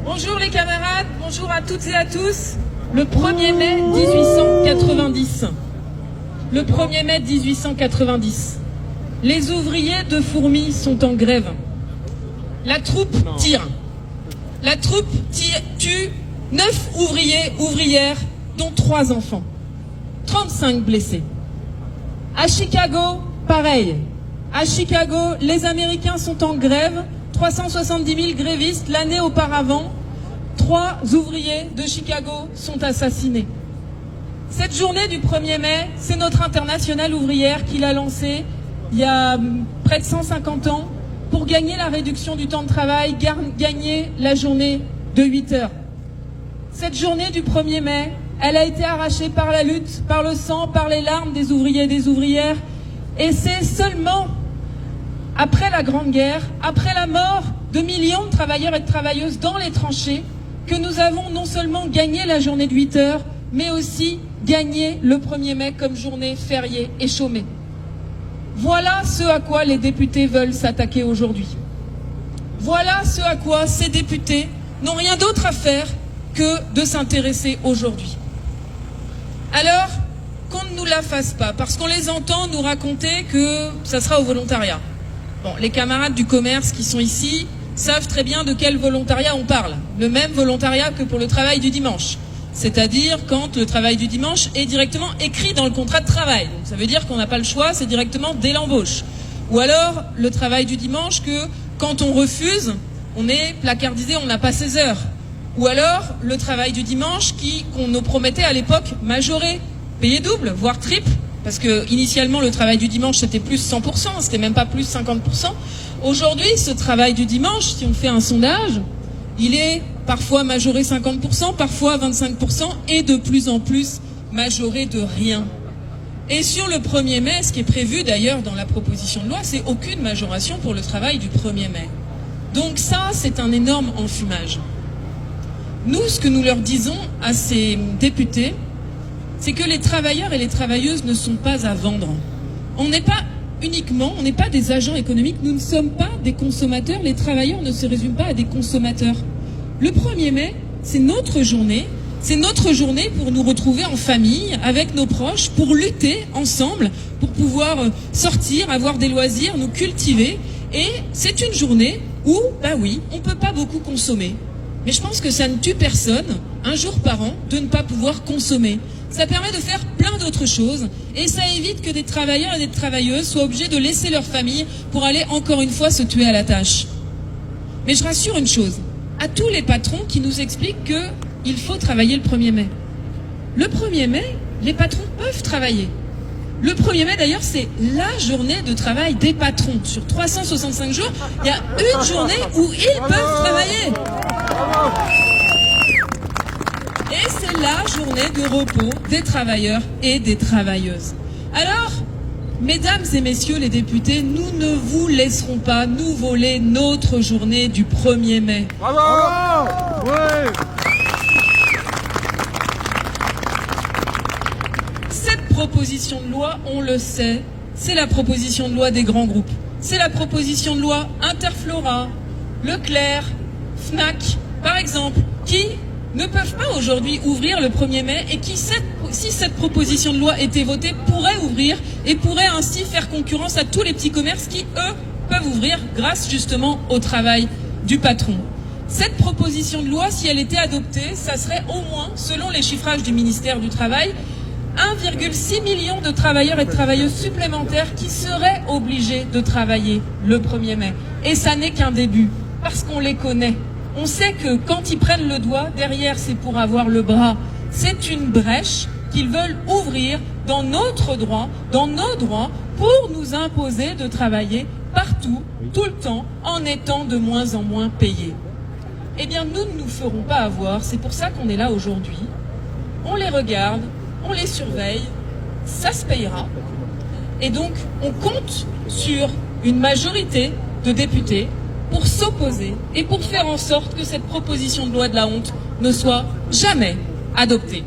Bonjour les camarades, bonjour à toutes et à tous. Le 1er mai 1890. Le 1er mai 1890. Les ouvriers de Fourmies sont en grève. La troupe tire. La troupe tue 9 ouvriers, ouvrières, dont 3 enfants. 35 blessés. À Chicago, pareil. À Chicago, les Américains sont en grève. 370 000 grévistes l'année auparavant. 3 ouvriers de Chicago sont assassinés. Cette journée du 1er mai, c'est notre internationale ouvrière qui l'a lancée il y a près de 150 ans pour gagner la réduction du temps de travail, gagner la journée de 8 heures. Cette journée du 1er mai, elle a été arrachée par la lutte, par le sang, par les larmes des ouvriers et des ouvrières. Et c'est seulement après la Grande Guerre, après la mort de millions de travailleurs et de travailleuses dans les tranchées, que nous avons non seulement gagné la journée de 8 heures, mais aussi gagné le 1er mai comme journée fériée et chômée. Voilà ce à quoi les députés veulent s'attaquer aujourd'hui. Voilà ce à quoi ces députés n'ont rien d'autre à faire que de s'intéresser aujourd'hui. Alors, qu'on ne nous la fasse pas, parce qu'on les entend nous raconter que ça sera au volontariat. Bon, les camarades du commerce qui sont ici savent très bien de quel volontariat on parle. Le même volontariat que pour le travail du dimanche. C'est-à-dire quand le travail du dimanche est directement écrit dans le contrat de travail. Donc ça veut dire qu'on n'a pas le choix, c'est directement dès l'embauche. Ou alors le travail du dimanche que quand on refuse, on est placardisé, on n'a pas 16 heures. Ou alors le travail du dimanche qu'on nous promettait à l'époque majoré, payé double, voire triple. Parce que initialement le travail du dimanche c'était plus 100%, c'était même pas plus 50%. Aujourd'hui, ce travail du dimanche, si on fait un sondage, il est parfois majoré 50%, parfois 25% et de plus en plus majoré de rien. Et sur le 1er mai, ce qui est prévu d'ailleurs dans la proposition de loi, c'est aucune majoration pour le travail du 1er mai. Donc ça, c'est un énorme enfumage. Nous, ce que nous leur disons à ces députés, c'est que les travailleurs et les travailleuses ne sont pas à vendre. On n'est pas des agents économiques, nous ne sommes pas des consommateurs, les travailleurs ne se résument pas à des consommateurs. Le 1er mai, c'est notre journée pour nous retrouver en famille, avec nos proches, pour lutter ensemble, pour pouvoir sortir, avoir des loisirs, nous cultiver. Et c'est une journée où, oui, on ne peut pas beaucoup consommer. Mais je pense que ça ne tue personne, un jour par an, de ne pas pouvoir consommer. Ça permet de faire plein d'autres choses et ça évite que des travailleurs et des travailleuses soient obligés de laisser leur famille pour aller encore une fois se tuer à la tâche. Mais je rassure une chose, à tous les patrons qui nous expliquent qu'il faut travailler le 1er mai. Le 1er mai, les patrons peuvent travailler. Le 1er mai d'ailleurs, c'est la journée de travail des patrons. Sur 365 jours, il y a une journée où ils peuvent travailler. Et c'est la journée de repos des travailleurs et des travailleuses. Alors, mesdames et messieurs les députés, nous ne vous laisserons pas nous voler notre journée du 1er mai. Bravo! Oui! Cette proposition de loi, on le sait, c'est la proposition de loi des grands groupes. C'est la proposition de loi Interflora, Leclerc, Fnac, par exemple, qui ne peuvent pas aujourd'hui ouvrir le 1er mai et qui, si cette proposition de loi était votée, pourraient ouvrir et pourraient ainsi faire concurrence à tous les petits commerces qui, eux, peuvent ouvrir grâce justement au travail du patron. Cette proposition de loi, si elle était adoptée, ça serait au moins, selon les chiffrages du ministère du Travail, 1,6 million de travailleurs et de travailleuses supplémentaires qui seraient obligés de travailler le 1er mai. Et ça n'est qu'un début, parce qu'on les connaît. On sait que quand ils prennent le doigt, derrière c'est pour avoir le bras. C'est une brèche qu'ils veulent ouvrir dans notre droit, dans nos droits, pour nous imposer de travailler partout, tout le temps, en étant de moins en moins payés. Eh bien, nous ne nous ferons pas avoir, c'est pour ça qu'on est là aujourd'hui. On les regarde, on les surveille, ça se payera. Et donc, on compte sur une majorité de députés pour s'opposer et pour faire en sorte que cette proposition de loi de la honte ne soit jamais adoptée.